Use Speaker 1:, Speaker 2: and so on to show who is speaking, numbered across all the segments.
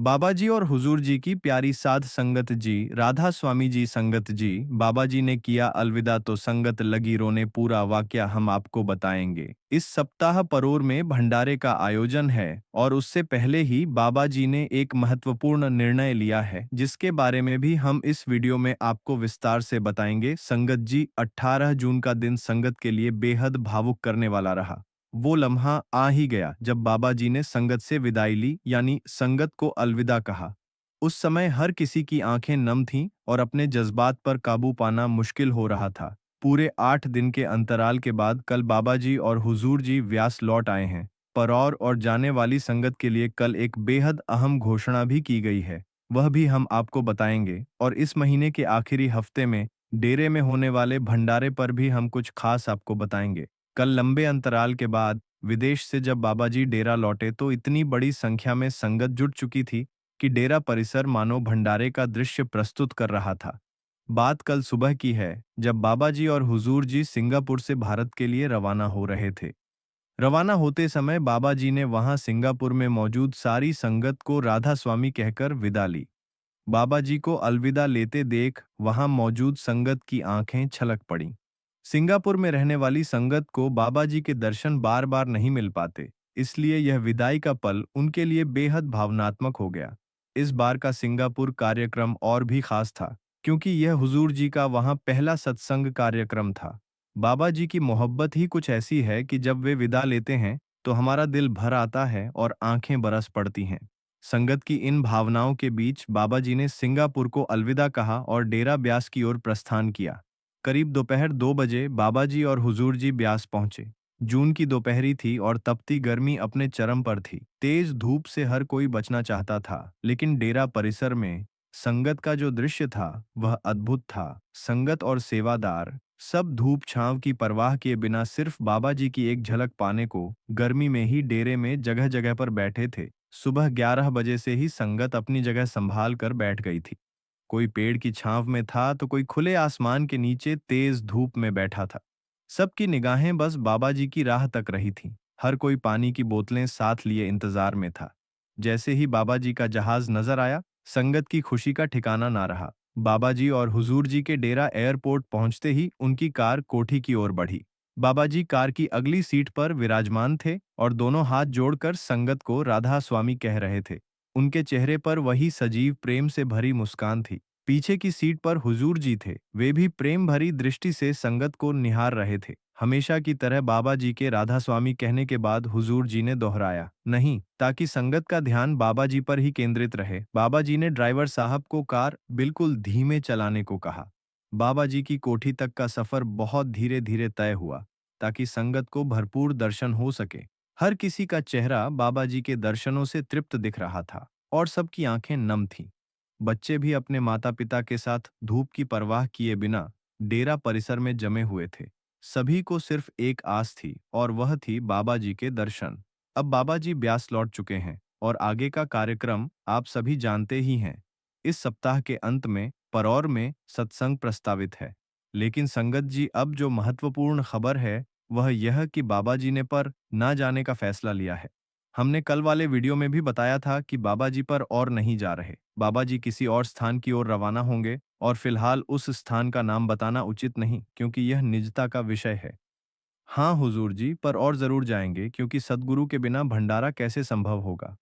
Speaker 1: बाबा जी और हुजूर जी की प्यारी साध संगत जी, राधा स्वामी जी संगत जी, बाबा जी ने किया अलविदा तो संगत लगी रोने, पूरा वाकया हम आपको बताएंगे। इस सप्ताह परोर में भंडारे का आयोजन है और उससे पहले ही बाबा जी ने एक महत्वपूर्ण निर्णय लिया है, जिसके बारे में भी हम इस वीडियो में आपको विस्तार से बताएंगे। संगत जी, 18 जून का दिन संगत के लिए बेहद भावुक करने वाला रहा। वो लम्हा आ ही गया जब बाबा जी ने संगत से विदाई ली, यानी संगत को अलविदा कहा। उस समय हर किसी की आंखें नम थीं और अपने जज्बात पर काबू पाना मुश्किल हो रहा था। पूरे 8 दिन के अंतराल के बाद कल बाबा जी और हुजूर जी व्यास लौट आए हैं। परौर और जाने वाली संगत के लिए कल एक बेहद अहम घोषणा भी की गई है। वह भी हम आपको बताएंगे और इस महीने के आखिरी हफ्ते में डेरे में होने वाले भंडारे पर भी हम कुछ खास आपको बताएंगे। कल लंबे अंतराल के बाद विदेश से जब बाबा जी डेरा लौटे तो इतनी बड़ी संख्या में संगत जुट चुकी थी कि डेरा परिसर मानो भंडारे का दृश्य प्रस्तुत कर रहा था। बात कल सुबह की है, जब बाबा जी और हुजूर जी सिंगापुर से भारत के लिए रवाना हो रहे थे। रवाना होते समय बाबा जी ने वहां सिंगापुर में मौजूद सारी संगत को राधा स्वामी कहकर विदा ली। बाबा जी को अलविदा लेते देख वहां मौजूद संगत की आंखें छलक पड़ीं। सिंगापुर में रहने वाली संगत को बाबा जी के दर्शन बार बार नहीं मिल पाते, इसलिए यह विदाई का पल उनके लिए बेहद भावनात्मक हो गया। इस बार का सिंगापुर कार्यक्रम और भी खास था, क्योंकि यह हुजूर जी का वहां पहला सत्संग कार्यक्रम था। बाबा जी की मोहब्बत ही कुछ ऐसी है कि जब वे विदा लेते हैं तो हमारा दिल भर आता है और आंखें बरस पड़ती हैं। संगत की इन भावनाओं के बीच बाबा जी ने सिंगापुर को अलविदा कहा और डेरा ब्यास की ओर प्रस्थान किया। करीब दोपहर 2 बजे बाबा जी और हुजूर जी ब्यास पहुंचे। जून की दोपहरी थी और तपती गर्मी अपने चरम पर थी। तेज धूप से हर कोई बचना चाहता था, लेकिन डेरा परिसर में संगत का जो दृश्य था वह अद्भुत था। संगत और सेवादार सब धूप छांव की परवाह किए बिना सिर्फ बाबा जी की एक झलक पाने को गर्मी में ही डेरे में जगह जगह पर बैठे थे। सुबह 11 बजे से ही संगत अपनी जगह संभाल कर बैठ गई थी। कोई पेड़ की छांव में था तो कोई खुले आसमान के नीचे तेज धूप में बैठा था। सबकी निगाहें बस बाबा जी की राह तक रही थीं। हर कोई पानी की बोतलें साथ लिए इंतजार में था। जैसे ही बाबा जी का जहाज नजर आया, संगत की खुशी का ठिकाना ना रहा। बाबा जी और हुजूर जी के डेरा एयरपोर्ट पहुंचते ही उनकी कार कोठी की ओर बढ़ी। बाबा जी कार की अगली सीट पर विराजमान थे और दोनों हाथ जोड़कर संगत को राधा स्वामी कह रहे थे। उनके चेहरे पर वही सजीव प्रेम से भरी मुस्कान थी। पीछे की सीट पर हुजूर जी थे, वे भी प्रेम भरी दृष्टि से संगत को निहार रहे थे। हमेशा की तरह बाबा जी के राधा स्वामी कहने के बाद हुजूर जी ने दोहराया, नहीं, ताकि संगत का ध्यान बाबा जी पर ही केंद्रित रहे। बाबा जी ने ड्राइवर साहब को कार बिल्कुल धीमे चलाने को कहा। बाबा जी की कोठी तक का सफर बहुत धीरे धीरे तय हुआ, ताकि संगत को भरपूर दर्शन हो सके। हर किसी का चेहरा बाबा जी के दर्शनों से तृप्त दिख रहा था और सबकी आंखें नम थीं। बच्चे भी अपने माता पिता के साथ धूप की परवाह किए बिना डेरा परिसर में जमे हुए थे। सभी को सिर्फ एक आस थी और वह थी बाबा जी के दर्शन। अब बाबा जी ब्यास लौट चुके हैं और आगे का कार्यक्रम आप सभी जानते ही हैं। इस सप्ताह के अंत में परौर में सत्संग प्रस्तावित है। लेकिन संगत जी, अब जो महत्वपूर्ण खबर है वह यह कि बाबा जी ने पर ना जाने का फैसला लिया है। हमने कल वाले वीडियो में भी बताया था कि बाबा जी पर और नहीं जा रहे। बाबा जी किसी और स्थान की ओर रवाना होंगे और फिलहाल उस स्थान का नाम बताना उचित नहीं, क्योंकि यह निजता का विषय है। हाँ हुजूर जी, पर और जरूर जाएंगे, क्योंकि सदगुरु के बिना भंडारा कैसे संभव होगा।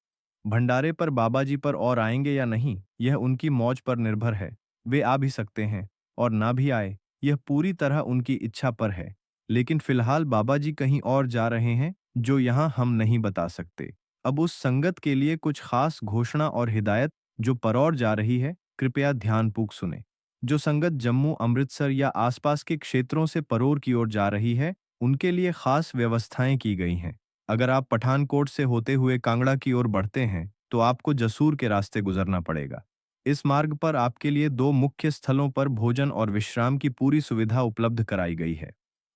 Speaker 1: भंडारे पर बाबा जी पर और आएंगे या नहीं, यह उनकी मौज पर निर्भर है। वे आ भी सकते हैं और ना भी आए, यह पूरी तरह उनकी इच्छा पर है। लेकिन फिलहाल बाबा जी कहीं और जा रहे हैं, जो यहाँ हम नहीं बता सकते। अब उस संगत के लिए कुछ खास घोषणा और हिदायत जो परौर जा रही है, कृपया ध्यानपूर्वक सुने। जो संगत जम्मू, अमृतसर या आसपास के क्षेत्रों से परोर की ओर जा रही है, उनके लिए खास व्यवस्थाएं की गई हैं। अगर आप पठानकोट से होते हुए कांगड़ा की ओर बढ़ते हैं, तो आपको जसूर के रास्ते गुजरना पड़ेगा। इस मार्ग पर आपके लिए दो मुख्य स्थलों पर भोजन और विश्राम की पूरी सुविधा उपलब्ध कराई गई है।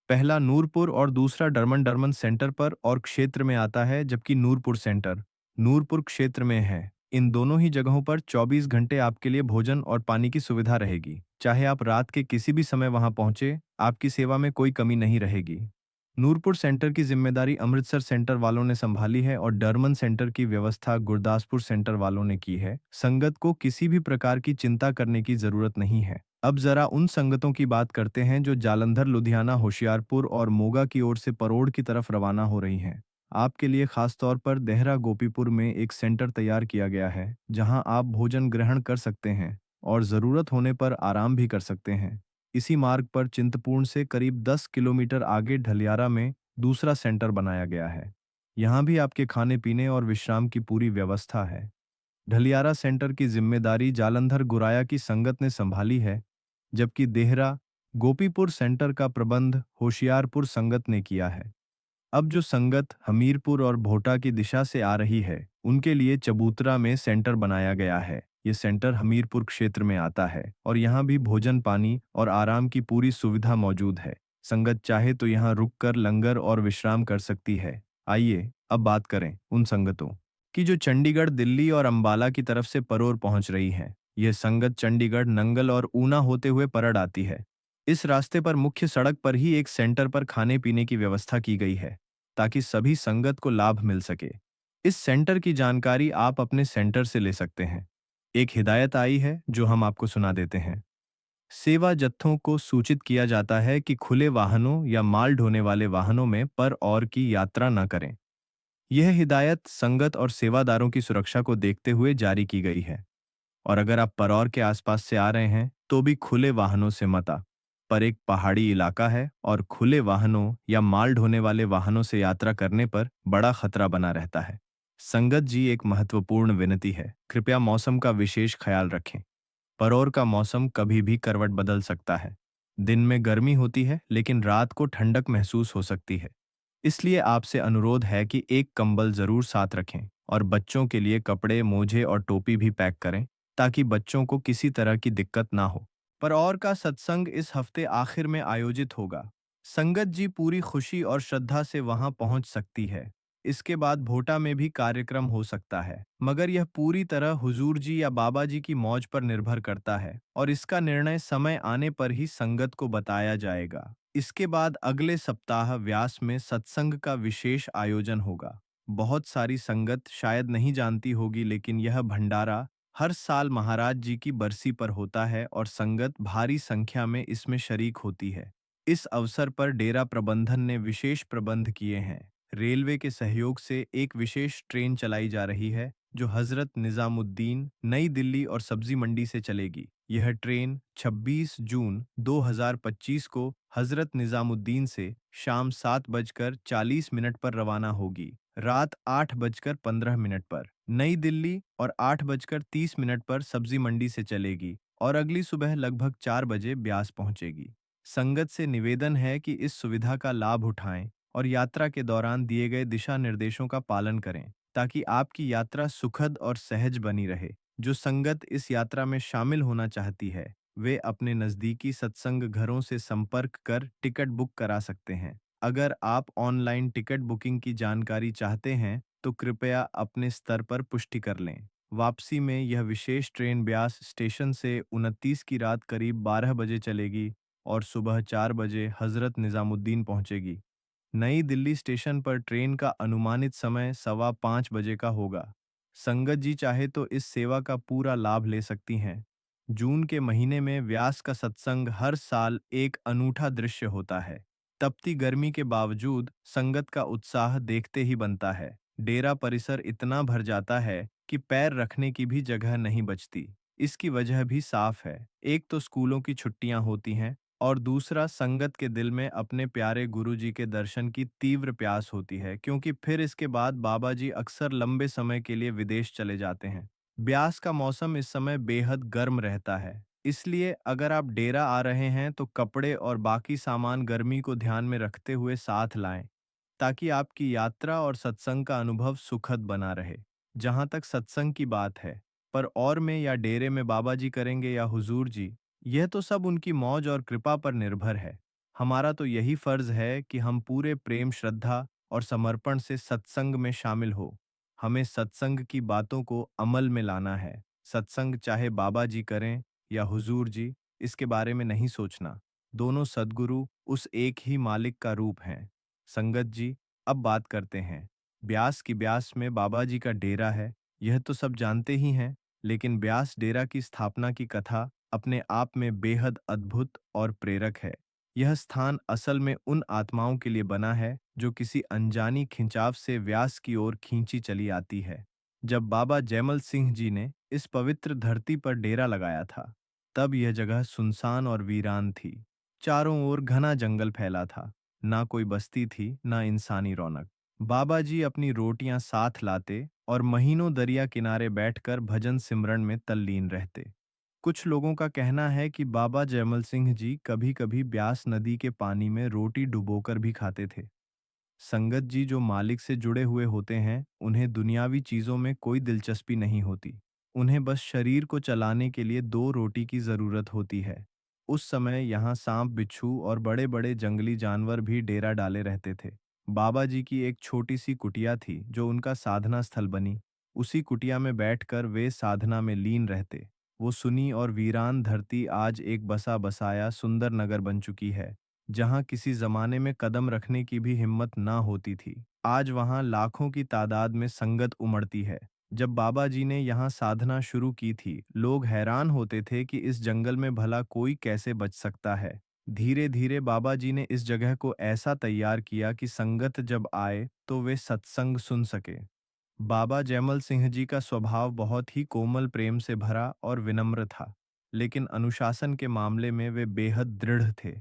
Speaker 1: पहला नूरपुर और दूसरा डरमन डरमन सेंटर पर और क्षेत्र में आता है, जबकि नूरपुर सेंटर नूरपुर क्षेत्र में है। इन दोनों ही जगहों पर 24 घंटे आपके लिए भोजन और पानी की सुविधा रहेगी। चाहे आप रात के किसी भी समय वहां पहुंचे, आपकी सेवा में कोई कमी नहीं रहेगी। नूरपुर सेंटर की जिम्मेदारी अमृतसर सेंटर वालों ने संभाली है और डरमन सेंटर की व्यवस्था गुरदासपुर सेंटर वालों ने की है। संगत को किसी भी प्रकार की चिंता करने की जरूरत नहीं है। अब जरा उन संगतों की बात करते हैं जो जालंधर, लुधियाना, होशियारपुर और मोगा की ओर से परोड़ की तरफ रवाना हो रही हैं। आपके लिए खास तौर पर देहरा गोपीपुर में एक सेंटर तैयार किया गया है, जहां आप भोजन ग्रहण कर सकते हैं और जरूरत होने पर आराम भी कर सकते हैं। इसी मार्ग पर चिंतपूर्ण से करीब 10 किलोमीटर आगे ढलियारा में दूसरा सेंटर बनाया गया है। यहाँ भी आपके खाने पीने और विश्राम की पूरी व्यवस्था है। ढलियारा सेंटर की जिम्मेदारी जालंधर गुराया की संगत ने संभाली है, जबकि देहरा गोपीपुर सेंटर का प्रबंध होशियारपुर संगत ने किया है। अब जो संगत हमीरपुर और भोटा की दिशा से आ रही है, उनके लिए चबूतरा में सेंटर बनाया गया है। ये सेंटर हमीरपुर क्षेत्र में आता है और यहाँ भी भोजन, पानी और आराम की पूरी सुविधा मौजूद है। संगत चाहे तो यहाँ रुककर लंगर और विश्राम कर सकती है। आइए अब बात करें उन संगतों की जो चंडीगढ़, दिल्ली और अंबाला की तरफ से परोर पहुंच रही हैं। यह संगत चंडीगढ़, नंगल और ऊना होते हुए परड़ आती है। इस रास्ते पर मुख्य सड़क पर ही एक सेंटर पर खाने पीने की व्यवस्था की गई है, ताकि सभी संगत को लाभ मिल सके। इस सेंटर की जानकारी आप अपने सेंटर से ले सकते हैं। एक हिदायत आई है जो हम आपको सुना देते हैं। सेवा जत्थों को सूचित किया जाता है कि खुले वाहनों या माल ढोने वाले वाहनों में पर और की यात्रा न करें। यह हिदायत संगत और सेवादारों की सुरक्षा को देखते हुए जारी की गई है। और अगर आप परौर के आसपास से आ रहे हैं तो भी खुले वाहनों से मत आ। पर एक पहाड़ी इलाका है और खुले वाहनों या माल ढोने वाले वाहनों से यात्रा करने पर बड़ा खतरा बना रहता है। संगत जी, एक महत्वपूर्ण विनती है, कृपया मौसम का विशेष ख्याल रखें। परौर का मौसम कभी भी करवट बदल सकता है। दिन में गर्मी होती है लेकिन रात को ठंडक महसूस हो सकती है। इसलिए आपसे अनुरोध है कि एक कंबल जरूर साथ रखें और बच्चों के लिए कपड़े, मोजे और टोपी भी पैक करें, ताकि बच्चों को किसी तरह की दिक्कत ना हो। पर और का सत्संग इस हफ्ते आखिर में आयोजित होगा। संगत जी पूरी खुशी और श्रद्धा से वहां पहुंच सकती है। इसके बाद भोटा में भी कार्यक्रम हो सकता है, मगर यह पूरी तरह हुजूर जी या बाबा जी की मौज पर निर्भर करता है और इसका निर्णय समय आने पर ही संगत को बताया जाएगा। इसके बाद अगले सप्ताह व्यास में सत्संग का विशेष आयोजन होगा। बहुत सारी संगत शायद नहीं जानती होगी, लेकिन यह भंडारा हर साल महाराज जी की बरसी पर होता है और संगत भारी संख्या में इसमें शरीक होती है। इस अवसर पर डेरा प्रबंधन ने विशेष प्रबंध किए हैं। रेलवे के सहयोग से एक विशेष ट्रेन चलाई जा रही है जो हजरत निजामुद्दीन, नई दिल्ली और सब्जी मंडी से चलेगी। यह ट्रेन 26 जून 2025 को हजरत निजामुद्दीन से शाम 7:40 पर रवाना होगी। रात 8:15 पर नई दिल्ली और 8:30 पर सब्जी मंडी से चलेगी और अगली सुबह लगभग 4 बजे ब्यास पहुंचेगी। संगत से निवेदन है कि इस सुविधा का लाभ उठाएं और यात्रा के दौरान दिए गए दिशा निर्देशों का पालन करें, ताकि आपकी यात्रा सुखद और सहज बनी रहे। जो संगत इस यात्रा में शामिल होना चाहती है, वे अपने नज़दीकी सत्संग घरों से संपर्क कर टिकट बुक करा सकते हैं। अगर आप ऑनलाइन टिकट बुकिंग की जानकारी चाहते हैं, तो कृपया अपने स्तर पर पुष्टि कर लें। वापसी में यह विशेष ट्रेन ब्यास स्टेशन से 29 की रात करीब 12 बजे चलेगी और सुबह 4 बजे हजरत निजामुद्दीन पहुंचेगी। नई दिल्ली स्टेशन पर ट्रेन का अनुमानित समय 4:15 बजे का होगा। संगत जी चाहे तो इस सेवा का पूरा लाभ ले सकती हैं। जून के महीने में व्यास का सत्संग हर साल एक अनूठा दृश्य होता है। तपती गर्मी के बावजूद संगत का उत्साह देखते ही बनता है। डेरा परिसर इतना भर जाता है कि पैर रखने की भी जगह नहीं बचती। इसकी वजह भी साफ है। एक तो स्कूलों की छुट्टियां होती हैं और दूसरा संगत के दिल में अपने प्यारे गुरु जी के दर्शन की तीव्र प्यास होती है, क्योंकि फिर इसके बाद बाबा जी अक्सर लंबे समय के लिए विदेश चले जाते हैं। ब्यास का मौसम इस समय बेहद गर्म रहता है। इसलिए अगर आप डेरा आ रहे हैं तो कपड़े और बाकी सामान गर्मी को ध्यान में रखते हुए साथ लाएं, ताकि आपकी यात्रा और सत्संग का अनुभव सुखद बना रहे। जहां तक सत्संग की बात है, पर और में या डेरे में बाबा जी करेंगे या हुजूर जी, यह तो सब उनकी मौज और कृपा पर निर्भर है। हमारा तो यही फर्ज है कि हम पूरे प्रेम, श्रद्धा और समर्पण से सत्संग में शामिल हो। हमें सत्संग की बातों को अमल में लाना है। सत्संग चाहे बाबा जी करें या हुजूर जी, इसके बारे में नहीं सोचना। दोनों सद्गुरु उस एक ही मालिक का रूप हैं। संगत जी, अब बात करते हैं। ब्यास की ब्यास में बाबा जी का डेरा है, यह तो सब जानते ही हैं, लेकिन ब्यास डेरा की स्थापना की कथा अपने आप में बेहद अद्भुत और प्रेरक है। यह स्थान असल में उन आत्माओं के लिए बना है जो किसी अनजानी खिंचाव से व्यास की ओर खींची चली आती है। जब बाबा जयमल सिंह जी ने इस पवित्र धरती पर डेरा लगाया था, तब यह जगह सुनसान और वीरान थी। चारों ओर घना जंगल फैला था, ना कोई बस्ती थी, ना इंसानी रौनक। बाबा जी अपनी रोटियां साथ लाते और महीनों दरिया किनारे बैठकर भजन सिमरन में तल्लीन रहते। कुछ लोगों का कहना है कि बाबा जयमल सिंह जी कभी-कभी ब्यास नदी के पानी में रोटी डुबोकर भी खाते थे। संगत जी जो मालिक से जुड़े हुए होते हैं, उन्हें दुनियावी चीजों में कोई दिलचस्पी नहीं होती। उन्हें बस शरीर को चलाने के लिए दो रोटी की जरूरत होती है। उस समय यहाँ सांप, बिच्छू और बड़े-बड़े जंगली जानवर भी डेरा डाले रहते थे। बाबा जी की एक छोटी सी कुटिया थी जो उनका साधना स्थल बनी। उसी कुटिया में बैठकर वे साधना में लीन रहते। वो सुनी और वीरान धरती आज एक बसा बसाया सुंदर नगर बन चुकी है, जहां किसी जमाने में कदम रखने की भी हिम्मत ना होती थी। आज वहां लाखों की तादाद में संगत उमड़ती है। जब बाबा जी ने यहाँ साधना शुरू की थी, लोग हैरान होते थे कि इस जंगल में भला कोई कैसे बच सकता है। धीरे धीरे बाबा जी ने इस जगह को ऐसा तैयार किया कि संगत जब आए तो वे सत्संग सुन सके। बाबा जयमल सिंह जी का स्वभाव बहुत ही कोमल, प्रेम से भरा और विनम्र था, लेकिन अनुशासन के मामले में वे बेहद दृढ़ थे।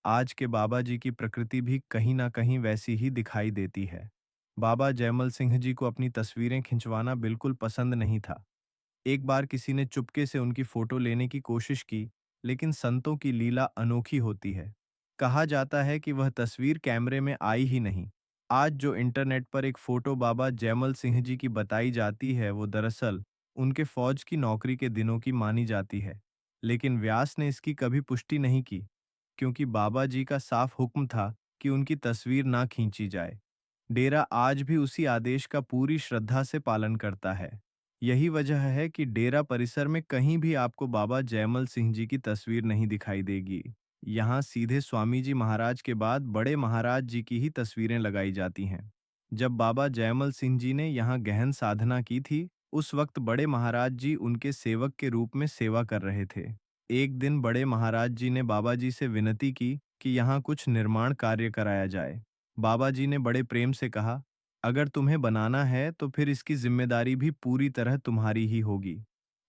Speaker 1: आज के बाबा जी की प्रकृति भी कहीं ना कहीं वैसी ही दिखाई देती है। बाबा जयमल सिंह जी को अपनी तस्वीरें खिंचवाना बिल्कुल पसंद नहीं था। एक बार किसी ने चुपके से उनकी फोटो लेने की कोशिश की, लेकिन संतों की लीला अनोखी होती है। कहा जाता है कि वह तस्वीर कैमरे में आई ही नहीं। आज जो इंटरनेट पर एक फोटो बाबा जयमल सिंह जी की बताई जाती है, वो दरअसल उनके फौज की नौकरी के दिनों की मानी जाती है। लेकिन व्यास ने इसकी कभी पुष्टि नहीं की, क्योंकि बाबा जी का साफ हुक्म था कि उनकी तस्वीर ना खींची जाए। डेरा आज भी उसी आदेश का पूरी श्रद्धा से पालन करता है। यही वजह है कि डेरा परिसर में कहीं भी आपको बाबा जयमल सिंह जी की तस्वीर नहीं दिखाई देगी। यहाँ सीधे स्वामी जी महाराज के बाद बड़े महाराज जी की ही तस्वीरें लगाई जाती हैं। जब बाबा जयमल सिंह जी ने यहाँ गहन साधना की थी, उस वक्त बड़े महाराज जी उनके सेवक के रूप में सेवा कर रहे थे। एक दिन बड़े महाराज जी ने बाबा जी से विनती की कि यहाँ कुछ निर्माण कार्य कराया जाए। बाबा जी ने बड़े प्रेम से कहा, अगर तुम्हें बनाना है तो फिर इसकी जिम्मेदारी भी पूरी तरह तुम्हारी ही होगी।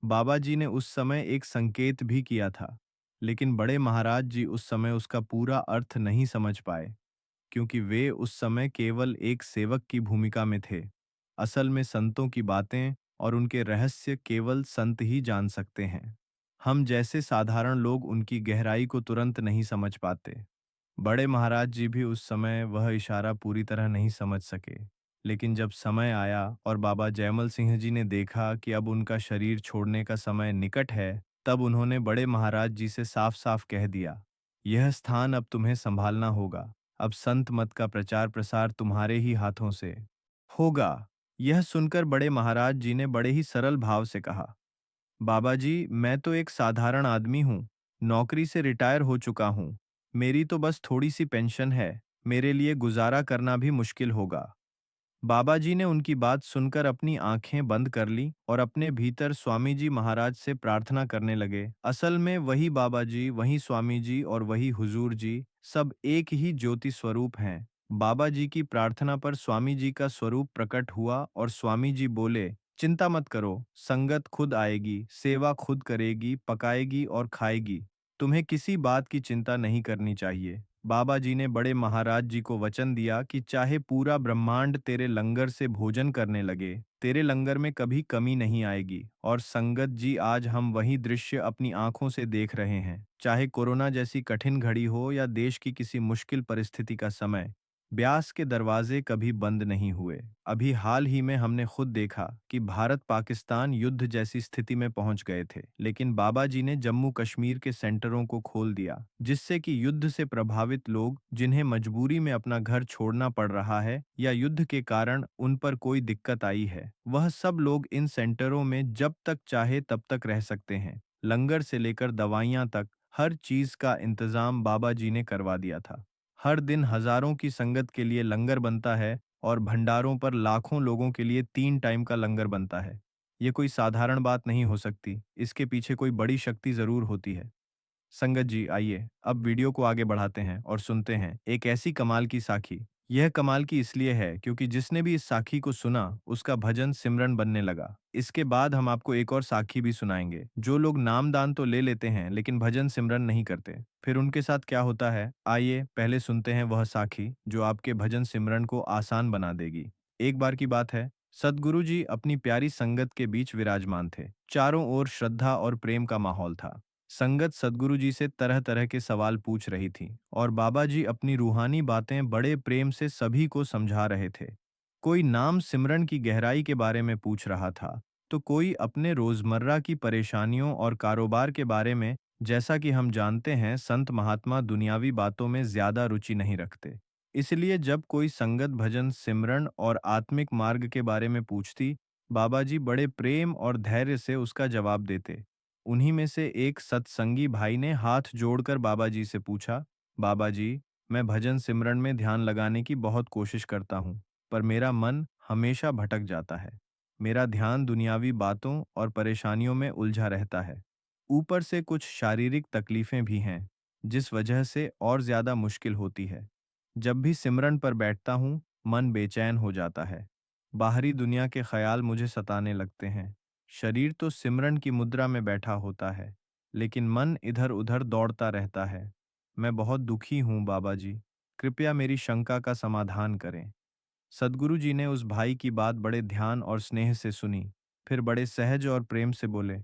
Speaker 1: बाबा जी ने उस समय एक संकेत भी किया था, लेकिन बड़े महाराज जी उस समय उसका पूरा अर्थ नहीं समझ पाए, क्योंकि वे उस समय केवल एक सेवक की भूमिका में थे। असल में संतों की बातें और उनके रहस्य केवल संत ही जान सकते हैं। हम जैसे साधारण लोग उनकी गहराई को तुरंत नहीं समझ पाते। बड़े महाराज जी भी उस समय वह इशारा पूरी तरह नहीं समझ सके, लेकिन जब समय आया और बाबा जयमल सिंह जी ने देखा कि अब उनका शरीर छोड़ने का समय निकट है, तब उन्होंने बड़े महाराज जी से साफ साफ कह दिया, यह स्थान अब तुम्हें संभालना होगा। अब संत मत का प्रचार प्रसार तुम्हारे ही हाथों से होगा। यह सुनकर बड़े महाराज जी ने बड़े ही सरल भाव से कहा, बाबा जी, मैं तो एक साधारण आदमी हूँ, नौकरी से रिटायर हो चुका हूँ। मेरी तो बस थोड़ी सी पेंशन है, मेरे लिए गुजारा करना भी मुश्किल होगा। बाबा जी ने उनकी बात सुनकर अपनी आंखें बंद कर ली और अपने भीतर स्वामी जी महाराज से प्रार्थना करने लगे। असल में वही बाबा जी, वही स्वामी जी और वही हुजूर जी, सब एक ही ज्योति स्वरूप हैं। बाबा जी की प्रार्थना पर स्वामी जी का स्वरूप प्रकट हुआ और स्वामी जी बोले, चिंता मत करो, संगत खुद आएगी, सेवा खुद करेगी, पकाएगी और खाएगी। तुम्हें किसी बात की चिंता नहीं करनी चाहिए। बाबा जी ने बड़े महाराज जी को वचन दिया कि चाहे पूरा ब्रह्मांड तेरे लंगर से भोजन करने लगे, तेरे लंगर में कभी कमी नहीं आएगी। और संगत जी, आज हम वही दृश्य अपनी आंखों से देख रहे हैं। चाहे कोरोना जैसी कठिन घड़ी हो या देश की किसी मुश्किल परिस्थिति का समय, ब्यास के दरवाजे कभी बंद नहीं हुए। अभी हाल ही में हमने खुद देखा कि भारत पाकिस्तान युद्ध जैसी स्थिति में पहुंच गए थे, लेकिन बाबा जी ने जम्मू कश्मीर के सेंटरों को खोल दिया, जिससे कि युद्ध से प्रभावित लोग, जिन्हें मजबूरी में अपना घर छोड़ना पड़ रहा है या युद्ध के कारण उन पर कोई दिक्कत आई है, वह सब लोग इन सेंटरों में जब तक चाहे तब तक रह सकते हैं। लंगर से लेकर दवाइयां तक हर चीज का इंतजाम बाबा जी ने करवा दिया था। हर दिन हजारों की संगत के लिए लंगर बनता है और भंडारों पर लाखों लोगों के लिए 3 टाइम का लंगर बनता है। ये कोई साधारण बात नहीं हो सकती, इसके पीछे कोई बड़ी शक्ति जरूर होती है। संगत जी, आइए अब वीडियो को आगे बढ़ाते हैं और सुनते हैं एक ऐसी कमाल की साखी। यह कमाल की इसलिए है क्योंकि जिसने भी इस साखी को सुना उसका भजन सिमरन बनने लगा। इसके बाद हम आपको एक और साखी भी सुनाएंगे। जो लोग नाम दान तो ले लेते हैं लेकिन भजन सिमरन नहीं करते, फिर उनके साथ क्या होता है, आइए पहले सुनते हैं वह साखी जो आपके भजन सिमरन को आसान बना देगी। एक बार की बात है, सदगुरु जी अपनी प्यारी संगत के बीच विराजमान थे। चारों ओर श्रद्धा और प्रेम का माहौल था। संगत सदगुरु जी से तरह तरह के सवाल पूछ रही थी और बाबा जी अपनी रूहानी बातें बड़े प्रेम से सभी को समझा रहे थे। कोई नाम सिमरन की गहराई के बारे में पूछ रहा था, तो कोई अपने रोजमर्रा की परेशानियों और कारोबार के बारे में। जैसा कि हम जानते हैं, संत महात्मा दुनियावी बातों में ज्यादा रुचि नहीं रखते। इसलिए जब कोई संगत भजन सिमरन और आत्मिक मार्ग के बारे में पूछती, बाबा जी बड़े प्रेम और धैर्य से उसका जवाब देते। उन्हीं में से एक सत्संगी भाई ने हाथ जोड़कर बाबा जी से पूछा, बाबा जी, मैं भजन सिमरन में ध्यान लगाने की बहुत कोशिश करता हूँ, पर मेरा मन हमेशा भटक जाता है। मेरा ध्यान दुनियावी बातों और परेशानियों में उलझा रहता है। ऊपर से कुछ शारीरिक तकलीफें भी हैं, जिस वजह से और ज्यादा मुश्किल होती है। जब भी सिमरन पर बैठता हूँ, मन बेचैन हो जाता है। बाहरी दुनिया के ख्याल मुझे सताने लगते हैं। शरीर तो सिमरन की मुद्रा में बैठा होता है, लेकिन मन इधर उधर दौड़ता रहता है। मैं बहुत दुखी हूँ बाबा जी, कृपया मेरी शंका का समाधान करें। सदगुरु जी ने उस भाई की बात बड़े ध्यान और स्नेह से सुनी, फिर बड़े सहज और प्रेम से बोले,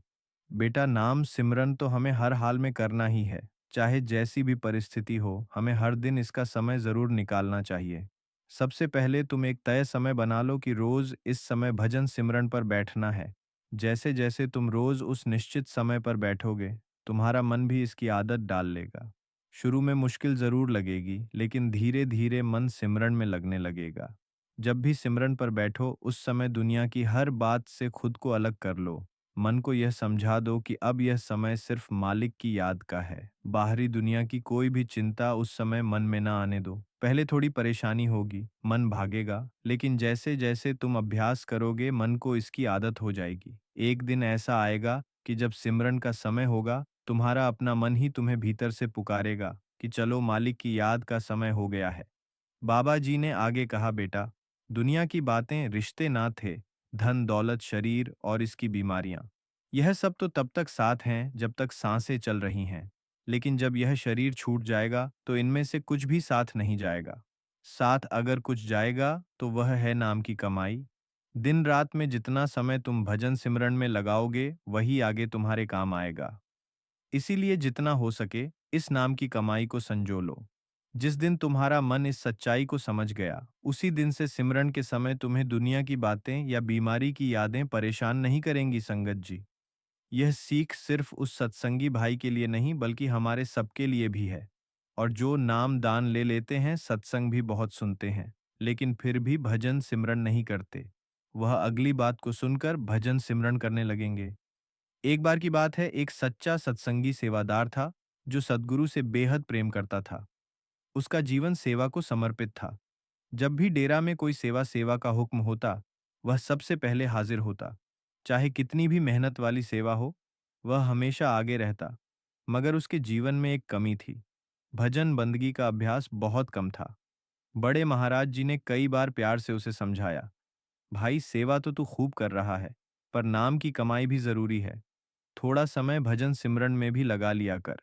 Speaker 1: बेटा, नाम सिमरन तो हमें हर हाल में करना ही है। चाहे जैसी भी परिस्थिति हो, हमें हर दिन इसका समय जरूर निकालना चाहिए। सबसे पहले तुम एक तय समय बना लो कि रोज इस समय भजन सिमरन पर बैठना है। जैसे जैसे तुम रोज उस निश्चित समय पर बैठोगे, तुम्हारा मन भी इसकी आदत डाल लेगा। शुरू में मुश्किल जरूर लगेगी, लेकिन धीरे धीरे मन सिमरन में लगने लगेगा। जब भी सिमरन पर बैठो, उस समय दुनिया की हर बात से खुद को अलग कर लो। मन को यह समझा दो कि अब यह समय सिर्फ मालिक की याद का है। बाहरी दुनिया की कोई भी चिंता उस समय मन में ना आने दो। पहले थोड़ी परेशानी होगी, मन भागेगा, लेकिन जैसे जैसे तुम अभ्यास करोगे, मन को इसकी आदत हो जाएगी। एक दिन ऐसा आएगा कि जब सिमरन का समय होगा, तुम्हारा अपना मन ही तुम्हें भीतर से पुकारेगा कि चलो, मालिक की याद का समय हो गया है। बाबा जी ने आगे कहा, बेटा, दुनिया की बातें रिश्ते ना थे, धन दौलत शरीर और इसकी बीमारियां, यह सब तो तब तक साथ हैं जब तक सांसें चल रही हैं। लेकिन जब यह शरीर छूट जाएगा तो इनमें से कुछ भी साथ नहीं जाएगा। साथ अगर कुछ जाएगा तो वह है नाम की कमाई। दिन रात में जितना समय तुम भजन सिमरन में लगाओगे, वही आगे तुम्हारे काम आएगा। इसीलिए जितना हो सके इस नाम की कमाई को संजो लो। जिस दिन तुम्हारा मन इस सच्चाई को समझ गया, उसी दिन से सिमरन के समय तुम्हें दुनिया की बातें या बीमारी की यादें परेशान नहीं करेंगी संगत जी। यह सीख सिर्फ उस सत्संगी भाई के लिए नहीं बल्कि हमारे सबके लिए भी है। और जो नाम दान ले लेते हैं, सत्संग भी बहुत सुनते हैं, लेकिन फिर भी भजन सिमरन नहीं करते, वह अगली बात को सुनकर भजन सिमरन करने लगेंगे। एक बार की बात है, एक सच्चा सत्संगी सेवादार था जो सद्गुरु से बेहद प्रेम करता था। उसका जीवन सेवा को समर्पित था। जब भी डेरा में कोई सेवा सेवा का हुक्म होता, वह सबसे पहले हाजिर होता। चाहे कितनी भी मेहनत वाली सेवा हो, वह हमेशा आगे रहता। मगर उसके जीवन में एक कमी थी, भजन बंदगी का अभ्यास बहुत कम था। बड़े महाराज जी ने कई बार प्यार से उसे समझाया, भाई, सेवा तो तू खूब कर रहा है, पर नाम की कमाई भी जरूरी है। थोड़ा समय भजन सिमरन में भी लगा लिया कर।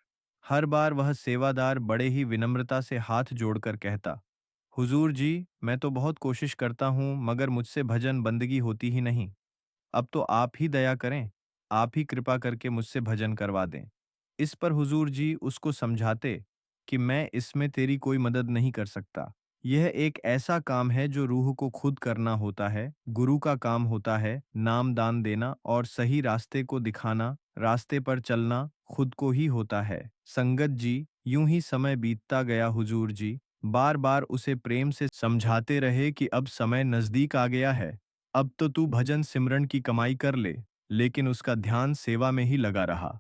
Speaker 1: हर बार वह सेवादार बड़े ही विनम्रता से हाथ जोड़कर कहता, हुजूर जी, मैं तो बहुत कोशिश करता हूँ, मगर मुझसे भजन बंदगी होती ही नहीं। अब तो आप ही दया करें, आप ही कृपा करके मुझसे भजन करवा दें। इस पर हुजूर जी उसको समझाते कि मैं इसमें तेरी कोई मदद नहीं कर सकता। यह एक ऐसा काम है जो रूह को खुद करना होता है। गुरु का काम होता है नाम दान देना और सही रास्ते को दिखाना। रास्ते पर चलना खुद को ही होता है। संगत जी, यूं ही समय बीतता गया। हुजूर जी बार बार उसे प्रेम से समझाते रहे कि अब समय नजदीक आ गया है, अब तो तू भजन सिमरन की कमाई कर ले। लेकिन उसका ध्यान सेवा में ही लगा रहा।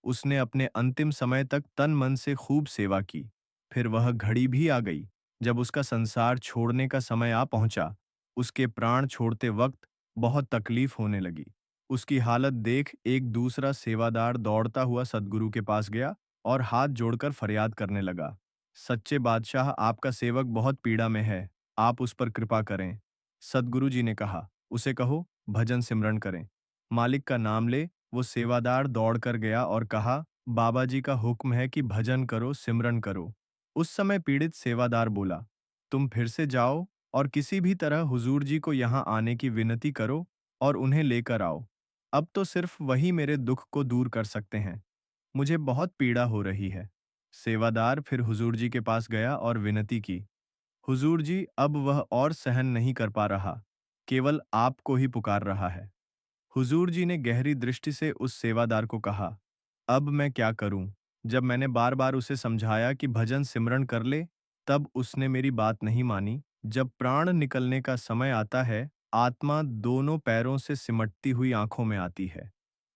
Speaker 1: उसने अपने अंतिम समय तक तन मन से खूब सेवा की। फिर वह घड़ी भी आ गई जब उसका संसार छोड़ने का समय आ पहुंचा। उसके प्राण छोड़ते वक्त बहुत तकलीफ होने लगी। उसकी हालत देख एक दूसरा सेवादार दौड़ता हुआ सदगुरु के पास गया और हाथ जोड़कर फरियाद करने लगा। सच्चे बादशाह, आपका सेवक बहुत पीड़ा में है, आप उस पर कृपा करें। सदगुरु जी ने कहा, उसे कहो भजन सिमरन करें। मालिक का नाम ले। वो सेवादार दौड़कर गया और कहा, बाबा जी का हुक्म है कि भजन करो, सिमरन करो। उस समय पीड़ित सेवादार बोला, तुम फिर से जाओ और किसी भी तरह हुजूर जी को यहाँ आने की विनती करो और उन्हें लेकर आओ। अब तो सिर्फ वही मेरे दुख को दूर कर सकते हैं। मुझे बहुत पीड़ा हो रही है। सेवादार फिर हुजूर जी के पास गया और विनती की, हुजूर जी, अब वह और सहन नहीं कर पा रहा, केवल आपको ही पुकार रहा है। हुजूर जी ने गहरी दृष्टि से उस सेवादार को कहा, अब मैं क्या करूं? जब मैंने बार बार उसे समझाया कि भजन सिमरन कर ले, तब उसने मेरी बात नहीं मानी। जब प्राण निकलने का समय आता है, आत्मा दोनों पैरों से सिमटती हुई आंखों में आती है।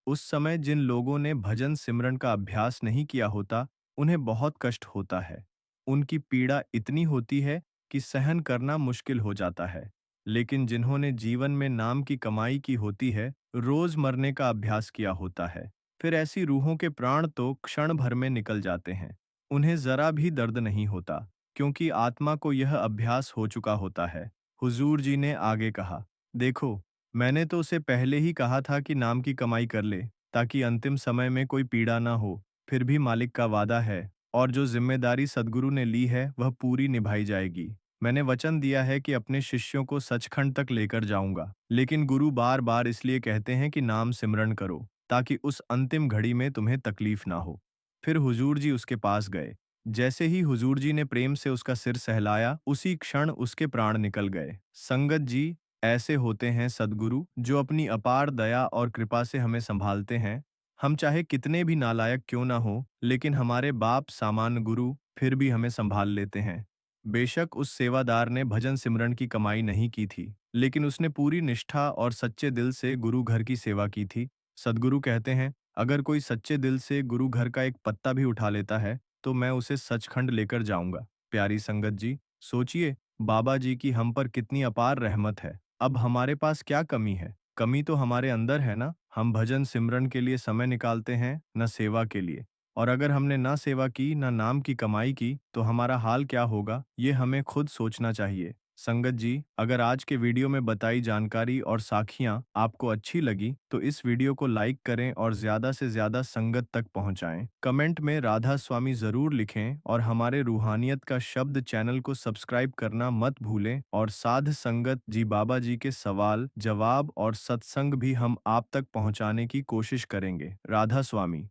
Speaker 1: उस समय जिन लोगों ने भजन सिमरन का अभ्यास नहीं किया होता, उन्हें बहुत कष्ट होता है। उनकी पीड़ा इतनी होती है कि सहन करना मुश्किल हो जाता है। लेकिन जिन्होंने जीवन में नाम की कमाई की होती है, रोज मरने का अभ्यास किया होता है, फिर ऐसी रूहों के प्राण तो क्षण भर में निकल जाते हैं। उन्हें जरा भी दर्द नहीं होता, क्योंकि आत्मा को यह अभ्यास हो चुका होता है। हुजूर जी ने आगे कहा, देखो, मैंने तो उसे पहले ही कहा था कि नाम की कमाई कर ले, ताकि अंतिम समय में कोई पीड़ा ना हो। फिर भी मालिक का वादा है, और जो जिम्मेदारी सदगुरु ने ली है वह पूरी निभाई जाएगी। मैंने वचन दिया है कि अपने शिष्यों को सचखंड तक लेकर जाऊंगा, लेकिन गुरु बार बार इसलिए कहते हैं कि नाम सिमरन करो, ताकि उस अंतिम घड़ी में तुम्हें तकलीफ ना हो। फिर हुजूर जी उसके पास गए। जैसे ही हुजूर जी ने प्रेम से उसका सिर सहलाया, उसी क्षण उसके प्राण निकल गए। संगत जी, ऐसे होते हैं सद्गुरु जो अपनी अपार दया और कृपा से हमें संभालते हैं। हम चाहे कितने भी नालायक क्यों ना हो, लेकिन हमारे बाप सामान्य गुरु फिर भी हमें संभाल लेते हैं। बेशक उस सेवादार ने भजन सिमरन की कमाई नहीं की थी, लेकिन उसने पूरी निष्ठा और सच्चे दिल से गुरु घर की सेवा की थी। सद्गुरु कहते हैं, अगर कोई सच्चे दिल से गुरु घर का एक पत्ता भी उठा लेता है, तो मैं उसे सचखंड लेकर जाऊंगा। प्यारी संगत जी, सोचिए, बाबा जी की हम पर कितनी अपार रहमत है। अब हमारे पास क्या कमी है? कमी तो हमारे अंदर है ना। हम भजन सिमरन के लिए समय निकालते हैं, न सेवा के लिए। और अगर हमने ना सेवा की, ना नाम की कमाई की, तो हमारा हाल क्या होगा, ये हमें खुद सोचना चाहिए। संगत जी, अगर आज के वीडियो में बताई जानकारी और साखियां आपको अच्छी लगी, तो इस वीडियो को लाइक करें और ज्यादा से ज्यादा संगत तक पहुंचाएं। कमेंट में राधा स्वामी जरूर लिखें और हमारे रूहानियत का शब्द चैनल को सब्सक्राइब करना मत भूलें। और साध संगत जी, बाबा जी के सवाल जवाब और सत्संग भी हम आप तक पहुंचाने की कोशिश करेंगे। राधा स्वामी।